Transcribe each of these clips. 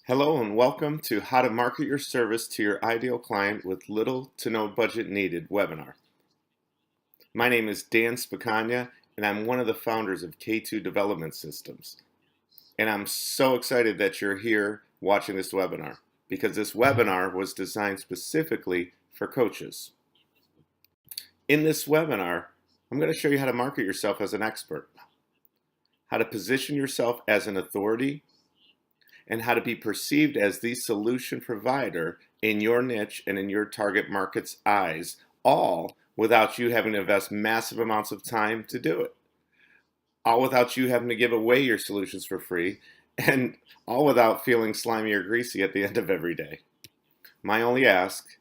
Hello and welcome to How to Market Your Service to Your Ideal Client with Little to No Budget Needed webinar. My name is Dan Spacagna and I'm one of the founders of K2 Development Systems. And I'm so excited that you're here watching this webinar because this webinar was designed specifically for coaches. In this webinar, I'm going to show you how to market yourself as an expert, how to position yourself as an authority, and how to be perceived as the solution provider in your niche and in your target market's eyes, all without you having to invest massive amounts of time to do it. All without you having to give away your solutions for free, and all without feeling slimy or greasy at the end of every day. My only ask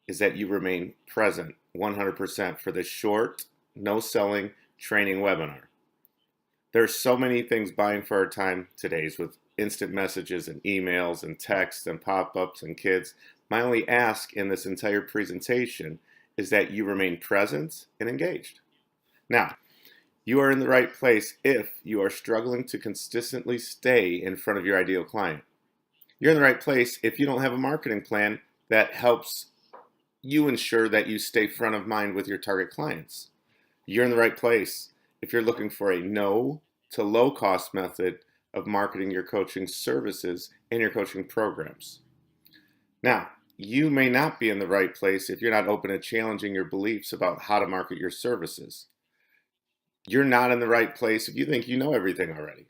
is that you remain present 100% for this short, no selling training webinar. There's so many things buying for our time today's with instant messages and emails and texts and pop-ups and kids. My only ask in this entire presentation is that you remain present and engaged. Now, you are in the right place if you are struggling to consistently stay in front of your ideal client. You're in the right place if you don't have a marketing plan that helps you ensure that you stay front of mind with your target clients. You're in the right place if you're looking for a no to low cost method of marketing your coaching services and your coaching programs. Now, you may not be in the right place if you're not open to challenging your beliefs about how to market your services. You're not in the right place if you think you know everything already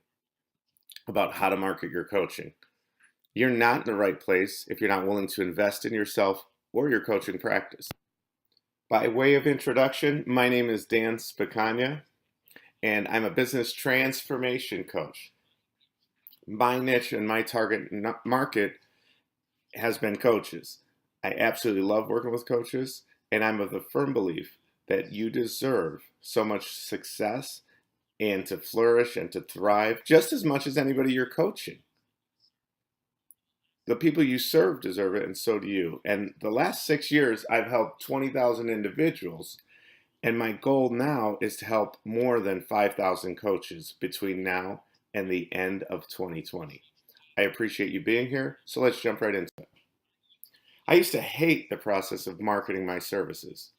about how to market your coaching. You're not in the right place if you're not willing to invest in yourself or your coaching practice. By way of introduction, my name is Dan Spacagna, and I'm a business transformation coach. My niche and my target market has been coaches. I absolutely love working with coaches, and I'm of the firm belief that you deserve so much success and to flourish and to thrive just as much as anybody you're coaching. The people you serve deserve it, and so do you. And the last 6 years, I've helped 20,000 individuals, and my goal now is to help more than 5,000 coaches between now and the end of 2020. I appreciate you being here, so let's jump right into it. I used to hate the process of marketing my services.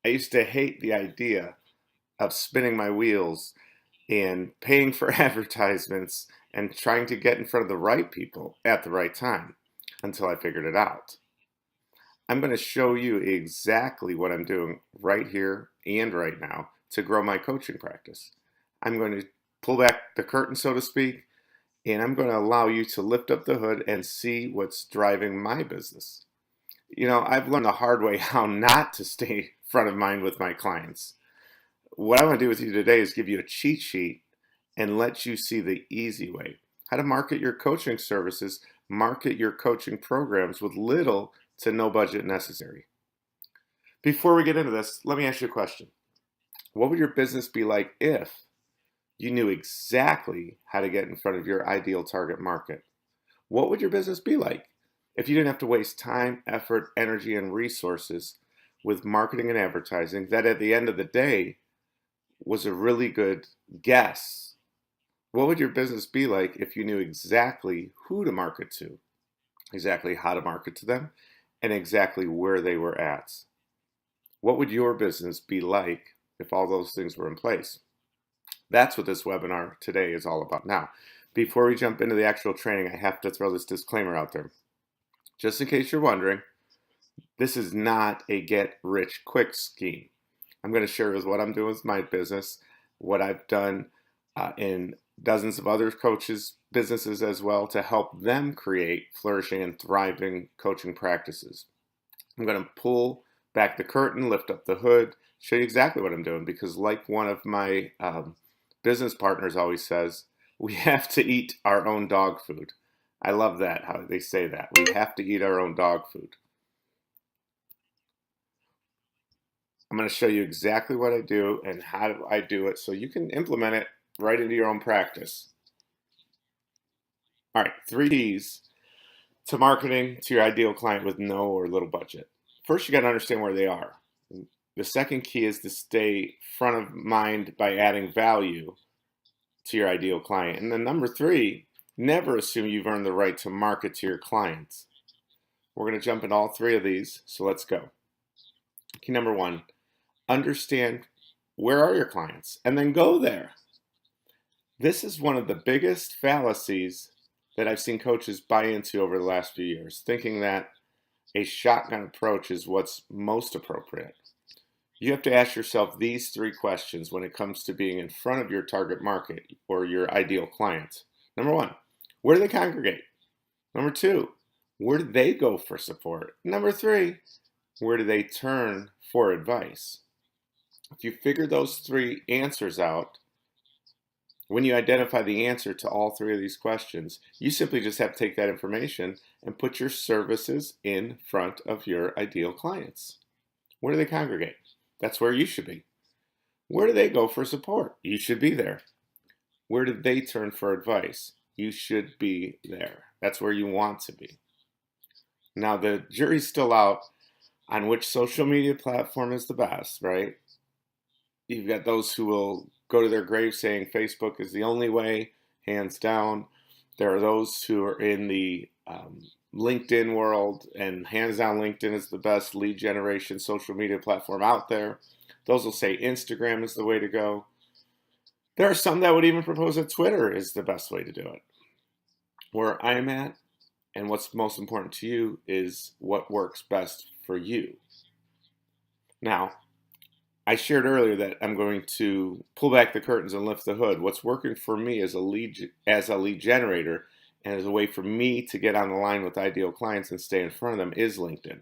I used to hate the idea of spinning my wheels and paying for advertisements and trying to get in front of the right people at the right time until I figured it out. I'm going to show you exactly what I'm doing right here and right now to grow my coaching practice. I'm going to pull back the curtain, so to speak, and I'm going to allow you to lift up the hood and see what's driving my business. You know, I've learned the hard way how not to stay front of mind with my clients. What I want to do with you today is give you a cheat sheet and let you see the easy way. How to market your coaching services, market your coaching programs with little to no budget necessary. Before we get into this, let me ask you a question. What would your business be like if you knew exactly how to get in front of your ideal target market? What would your business be like if you didn't have to waste time, effort, energy, and resources with marketing and advertising that at the end of the day was a really good guess? What would your business be like if you knew exactly who to market to, exactly how to market to them, and exactly where they were at? What would your business be like if all those things were in place? That's what this webinar today is all about. Now, before we jump into the actual training, I have to throw this disclaimer out there. Just in case you're wondering, this is not a get-rich-quick scheme. I'm going to share with what I'm doing with my business, what I've done in dozens of other coaches' businesses as well to help them create flourishing and thriving coaching practices. I'm going to pull back the curtain, lift up the hood, show you exactly what I'm doing because like one of my business partners always says, we have to eat our own dog food. I love that, how they say that. We have to eat our own dog food. I'm going to show you exactly what I do and how I do it so you can implement it right into your own practice. All right, 3 keys to marketing to your ideal client with no or little budget. First, you got to understand where they are. The second key is to stay front of mind by adding value to your ideal client. And then number 3 Never assume you've earned the right to market to your clients. We're going to jump into all three of these, so let's go. Key number one, understand where are your clients and then go there. This is one of the biggest fallacies that I've seen coaches buy into over the last few years, thinking that a shotgun approach is what's most appropriate. You have to ask yourself these three questions when it comes to being in front of your target market or your ideal clients. Number one, where do they congregate? Number two, where do they go for support? Number three, where do they turn for advice? If you figure those three answers out, when you identify the answer to all three of these questions, you simply just have to take that information and put your services in front of your ideal clients. Where do they congregate? That's where you should be. Where do they go for support? You should be there. Where do they turn for advice? You should be there. That's where you want to be. Now, the jury's still out on which social media platform is the best, right? You've got those who will go to their grave saying Facebook is the only way, hands down. There are those who are in the LinkedIn world, and hands down, LinkedIn is the best lead generation social media platform out there. Those will say Instagram is the way to go. There are some that would even propose that Twitter is the best way to do it. Where I'm at, and what's most important to you, is what works best for you. Now, I shared earlier that I'm going to pull back the curtains and lift the hood. What's working for me as a lead generator and as a way for me to get on the line with ideal clients and stay in front of them is LinkedIn.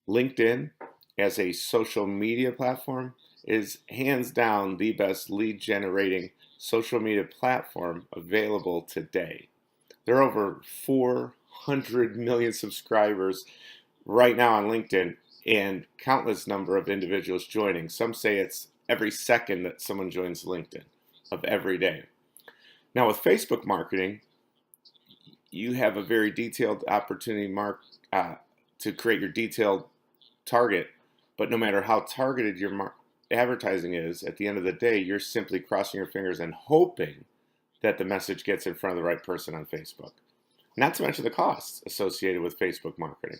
LinkedIn as a social media platform is hands down the best lead generating social media platform available today. There are over 400 million subscribers right now on LinkedIn, and countless number of individuals joining. Some say it's every second that someone joins LinkedIn of every day. Now with Facebook marketing, you have a very detailed opportunity to create your detailed target, but no matter how targeted your advertising is, at the end of the day, you're simply crossing your fingers and hoping that the message gets in front of the right person on Facebook. Not to mention the costs associated with Facebook marketing.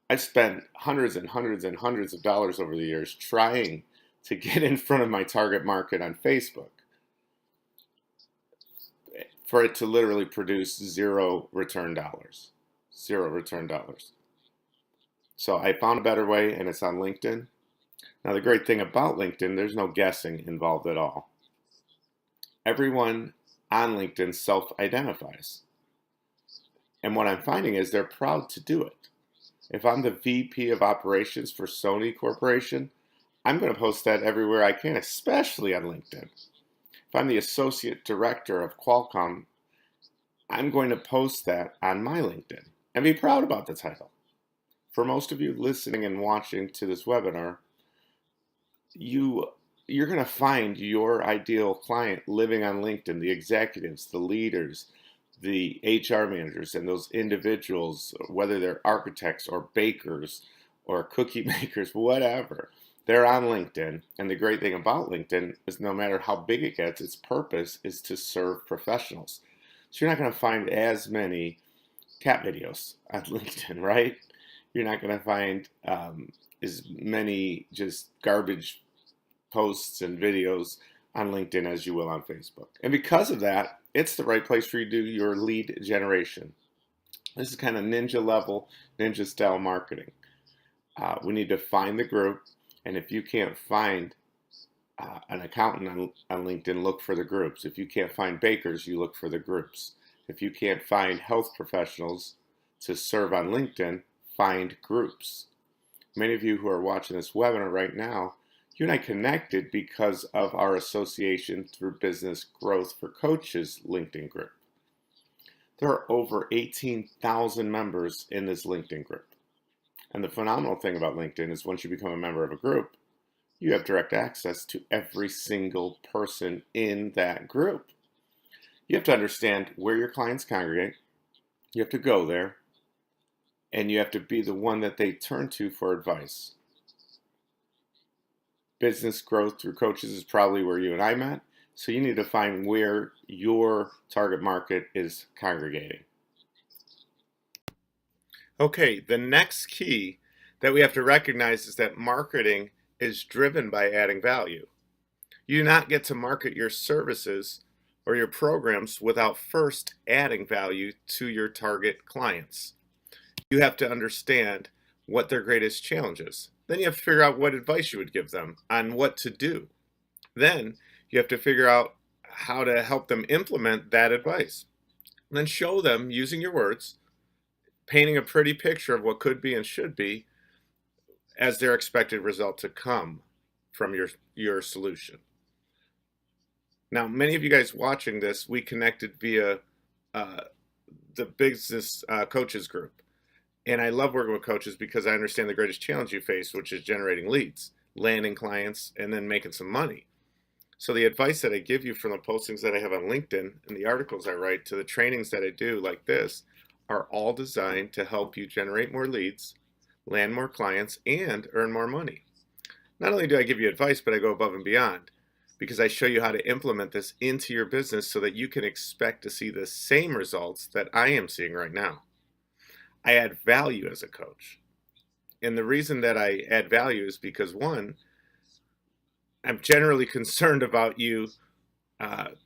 I've spent hundreds and hundreds and hundreds of dollars over the years trying to get in front of my target market on Facebook for it to literally produce zero return dollars. Zero return dollars. So I found a better way, and it's on LinkedIn. Now, the great thing about LinkedIn, there's no guessing involved at all. Everyone on LinkedIn self-identifies. And what I'm finding is they're proud to do it. If I'm the VP of operations for Sony Corporation, I'm going to post that everywhere I can, especially on LinkedIn. If I'm the associate director of Qualcomm, I'm going to post that on my LinkedIn and be proud about the title. For most of you listening and watching to this webinar, you're going to find your ideal client living on LinkedIn, the executives, the leaders, the HR managers, and those individuals, whether they're architects or bakers or cookie makers, whatever, they're on LinkedIn. And the great thing about LinkedIn is no matter how big it gets, its purpose is to serve professionals. So you're not going to find as many cat videos on LinkedIn, right? You're not going to find as many just garbage posts and videos on LinkedIn as you will on Facebook. And because of that, it's the right place for you to do your lead generation. This is kind of ninja level, ninja style marketing. We need to find the group, and if you can't find an accountant on LinkedIn, look for the groups. If you can't find bakers, you look for the groups. If you can't find health professionals to serve on LinkedIn, find groups. Many of you who are watching this webinar right now, you and I connected because of our association through Business Growth for Coaches LinkedIn group. There are over 18,000 members in this LinkedIn group. And the phenomenal thing about LinkedIn is once you become a member of a group, you have direct access to every single person in that group. You have to understand where your clients congregate. You have to go there. And you have to be the one that they turn to for advice. Business Growth Through Coaches is probably where you and I met. So you need to find where your target market is congregating. Okay, the next key that we have to recognize is that marketing is driven by adding value. You do not get to market your services or your programs without first adding value to your target clients. You have to understand what their greatest challenge is. Then you have to figure out what advice you would give them on what to do. Then you have to figure out how to help them implement that advice. And then show them using your words, painting a pretty picture of what could be and should be as their expected result to come from your solution. Now, many of you guys watching this, we connected via uh, the business coaches group. And I love working with coaches because I understand the greatest challenge you face, which is generating leads, landing clients, and then making some money. So the advice that I give you from the postings that I have on LinkedIn and the articles I write to the trainings that I do like this are all designed to help you generate more leads, land more clients, and earn more money. Not only do I give you advice, but I go above and beyond because I show you how to implement this into your business so that you can expect to see the same results that I am seeing right now. I add value as a coach. And the reason that I add value is because one, I'm generally concerned about you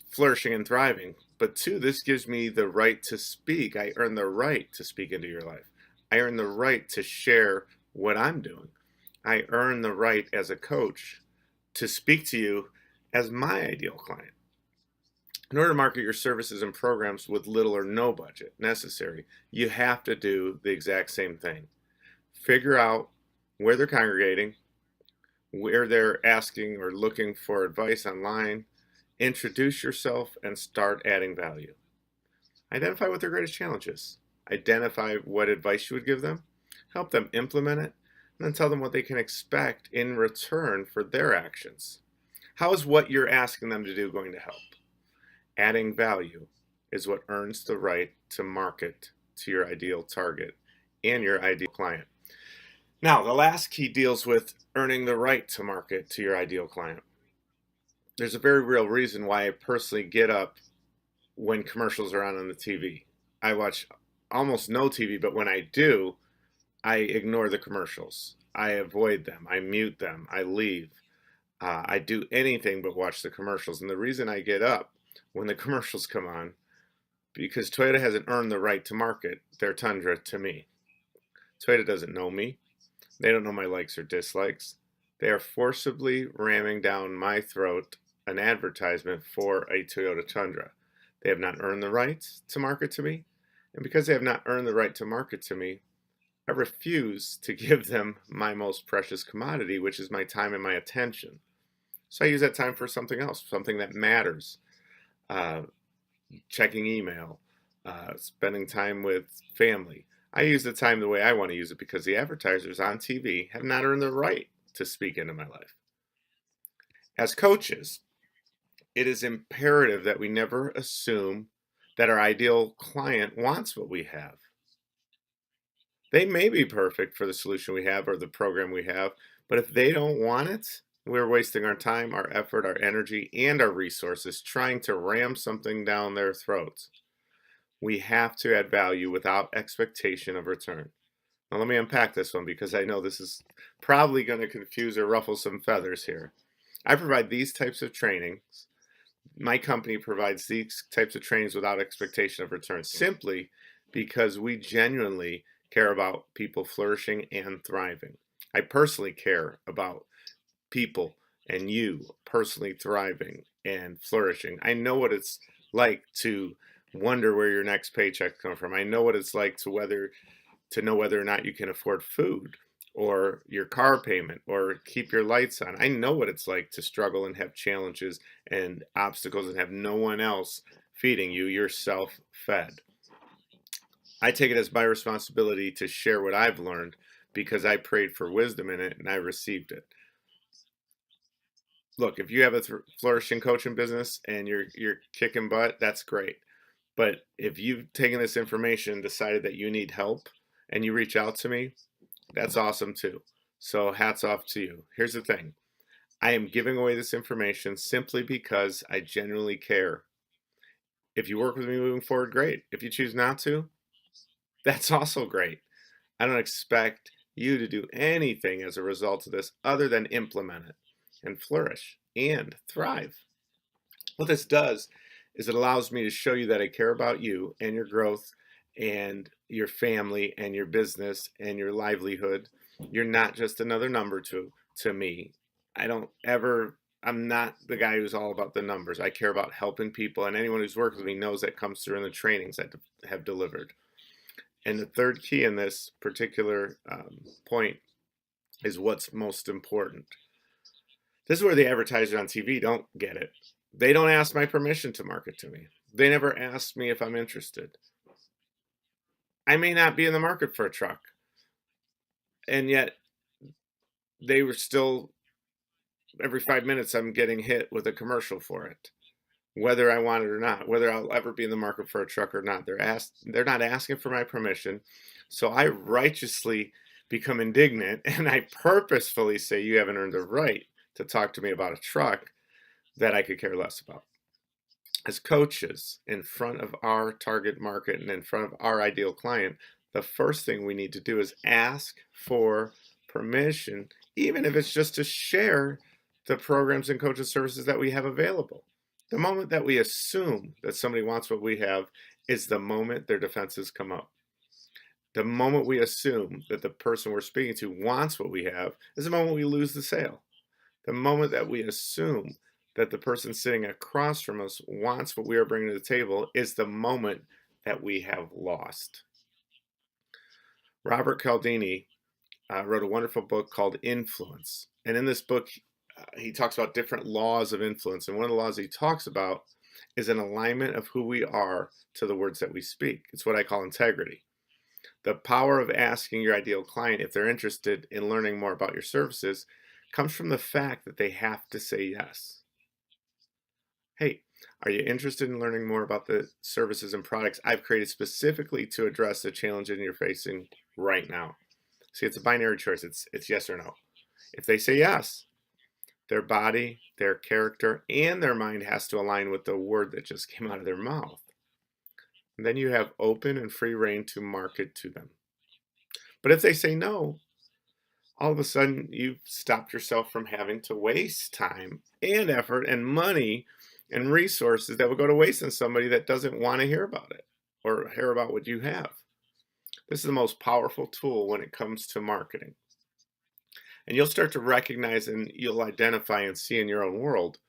flourishing and thriving. But two, this gives me the right to speak. I earn the right to speak into your life. I earn the right to share what I'm doing. I earn the right as a coach to speak to you as my ideal client. In order to market your services and programs with little or no budget necessary, you have to do the exact same thing. Figure out where they're congregating, where they're asking or looking for advice online, introduce yourself, and start adding value. Identify what their greatest challenge is. Identify what advice you would give them, help them implement it, and then tell them what they can expect in return for their actions. How is what you're asking them to do going to help? Adding value is what earns the right to market to your ideal target and your ideal client. Now, the last key deals with earning the right to market to your ideal client. There's a very real reason why I personally get up when commercials are on the TV. I watch almost no TV, but when I do, I ignore the commercials. I avoid them. I mute them. I leave. I do anything but watch the commercials. And the reason I get up when the commercials come on, because Toyota hasn't earned the right to market their Tundra to me. Toyota doesn't know me. They don't know my likes or dislikes. They are forcibly ramming down my throat an advertisement for a Toyota Tundra. They have not earned the right to market to me. And because they have not earned the right to market to me, I refuse to give them my most precious commodity, which is my time and my attention. So I use that time for something else, something that matters. Uh, Checking email, spending time with family. I use the time the way I want to use it because the advertisers on TV have not earned the right to speak into my life. As coaches, it is imperative that we never assume that our ideal client wants what we have. They may be perfect for the solution we have or the program we have, but if they don't want it, we're wasting our time, our effort, our energy, and our resources trying to ram something down their throats. We have to add value without expectation of return. Now, let me unpack this one because I know this is probably going to confuse or ruffle some feathers here. I provide these types of trainings. My company provides these types of trainings without expectation of return simply because we genuinely care about people flourishing and thriving. I personally care about people and you personally thriving and flourishing. I know what it's like to wonder where your next paycheck comes from. I know what it's like to know whether or not you can afford food or your car payment or keep your lights on. I know what it's like to struggle and have challenges and obstacles and have no one else feeding you. You're self-fed. I take it as my responsibility to share what I've learned because I prayed for wisdom in it and I received it. Look, if you have a flourishing coaching business and you're kicking butt, that's great. But if you've taken this information and decided that you need help and you reach out to me, that's awesome too. So hats off to you. Here's the thing. I am giving away this information simply because I genuinely care. If you work with me moving forward, great. If you choose not to, that's also great. I don't expect you to do anything as a result of this other than implement it and flourish and thrive. What this does is it allows me to show you that I care about you and your growth and your family and your business and your livelihood. You're not just another number to me. I don't ever I'm not the guy who's all about the numbers. I care about helping people, and anyone who's worked with me knows that comes through in the trainings I have delivered. And the third key in this particular point is what's most important. This is where the advertisers on TV don't get it. They don't ask my permission to market to me. They never ask me if I'm interested. I may not be in the market for a truck, and yet they were still, every 5 minutes I'm getting hit with a commercial for it, whether I want it or not, whether I'll ever be in the market for a truck or not. They're not asking for my permission. So I righteously become indignant and I purposefully say, you haven't earned the right to talk to me about a truck that I could care less about. As coaches in front of our target market and in front of our ideal client, the first thing we need to do is ask for permission, even if it's just to share the programs and coaching services that we have available. The moment that we assume that somebody wants what we have is the moment their defenses come up. The moment we assume that the person we're speaking to wants what we have is the moment we lose the sale. The moment that we assume that the person sitting across from us wants what we are bringing to the table is the moment that we have lost. Robert Cialdini wrote a wonderful book called Influence. And in this book, he talks about different laws of influence. And one of the laws he talks about is an alignment of who we are to the words that we speak. It's what I call integrity. The power of asking your ideal client if they're interested in learning more about your services comes from the fact that they have to say yes. Hey, are you interested in learning more about the services and products I've created specifically to address the challenge you're facing right now? See, it's a binary choice. It's yes or no. If they say yes, their body, their character, and their mind has to align with the word that just came out of their mouth. And then you have open and free reign to market to them. But if they say no, all of a sudden you've stopped yourself from having to waste time and effort and money and resources that would go to waste on somebody that doesn't want to hear about it or hear about what you have. This is the most powerful tool when it comes to marketing. And you'll start to recognize and you'll identify and see in your own world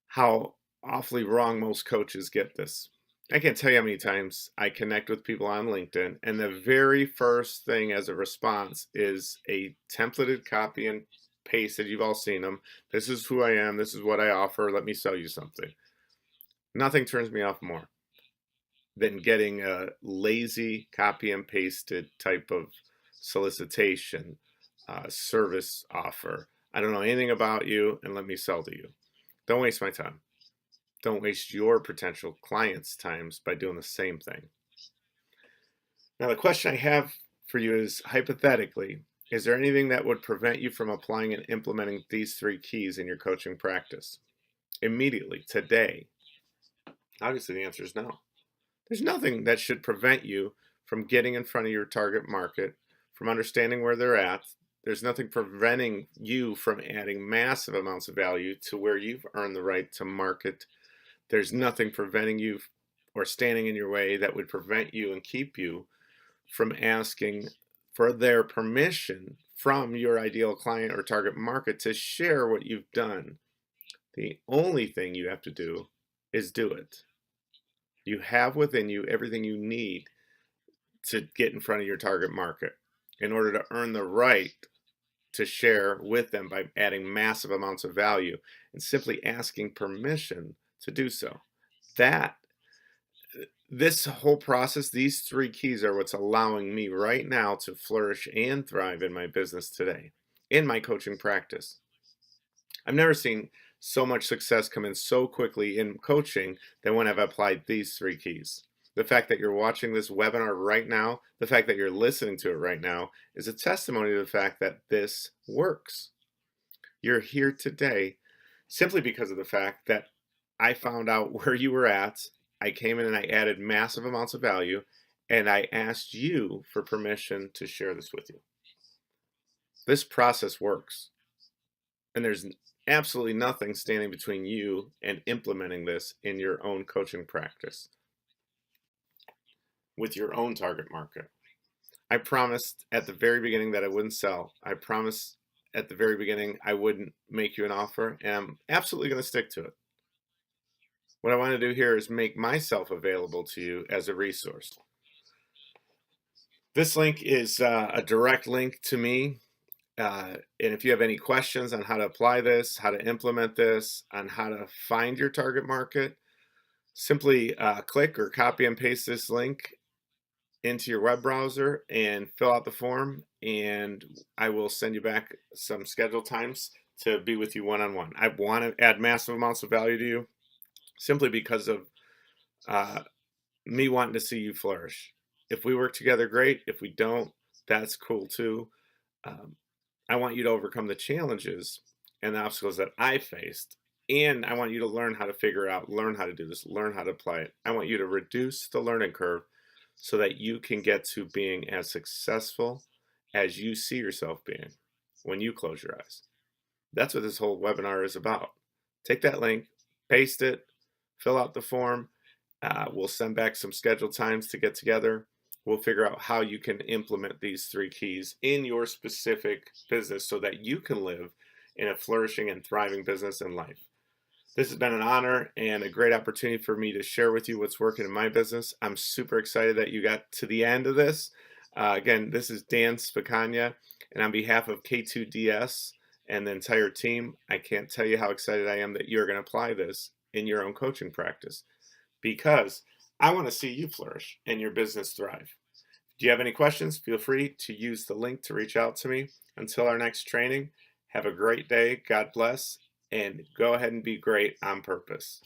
how awfully wrong most coaches get this. I can't tell you how many times I connect with people on LinkedIn, and the very first thing as a response is a templated copy and paste that you've all seen them. This is who I am. This is what I offer. Let me sell you something. Nothing turns me off more than getting a lazy copy and pasted type of solicitation, service offer. I don't know anything about you, and let me sell to you. Don't waste my time. Don't waste your potential clients' times by doing the same thing. Now, the question I have for you is, hypothetically, is there anything that would prevent you from applying and implementing these three keys in your coaching practice immediately, today? Obviously, the answer is no. There's nothing that should prevent you from getting in front of your target market, from understanding where they're at. There's nothing preventing you from adding massive amounts of value to where you've earned the right to market. There's nothing preventing you or standing in your way that would prevent you and keep you from asking for their permission from your ideal client or target market to share what you've done. The only thing you have to do is do it. You have within you everything you need to get in front of your target market in order to earn the right to share with them by adding massive amounts of value and simply asking permission to do so. This whole process, these three keys are what's allowing me right now to flourish and thrive in my business today, in my coaching practice. I've never seen so much success come in so quickly in coaching than when I've applied these three keys. The fact that you're watching this webinar right now, the fact that you're listening to it right now, is a testimony to the fact that this works. You're here today simply because of the fact that I found out where you were at. I came in and I added massive amounts of value, and I asked you for permission to share this with you. This process works, and there's absolutely nothing standing between you and implementing this in your own coaching practice with your own target market. I promised at the very beginning that I wouldn't sell. I promised at the very beginning I wouldn't make you an offer, and I'm absolutely going to stick to it. What I want to do here is make myself available to you as a resource. This link is a direct link to me. And if you have any questions on how to apply this, how to implement this, on how to find your target market, simply click or copy and paste this link into your web browser and fill out the form, and I will send you back some scheduled times to be with you one-on-one. I want to add massive amounts of value to you simply because of me wanting to see you flourish. If we work together, great. If we don't, that's cool too. I want you to overcome the challenges and the obstacles that I faced. And I want you to learn how to figure out, learn how to do this, learn how to apply it. I want you to reduce the learning curve so that you can get to being as successful as you see yourself being when you close your eyes. That's what this whole webinar is about. Take that link, paste it, fill out the form. We'll send back some scheduled times to get together. We'll figure out how you can implement these 3 keys in your specific business so that you can live in a flourishing and thriving business and life. This has been an honor and a great opportunity for me to share with you what's working in my business. I'm super excited that you got to the end of this. Again, this is Dan Spacagna, and on behalf of K2DS and the entire team, I can't tell you how excited I am that you're going to apply this in your own coaching practice, because I want to see you flourish and your business thrive. Do you have any questions? Feel free to use the link to reach out to me. Until our next training, have a great day. God bless. And go ahead and be great on purpose.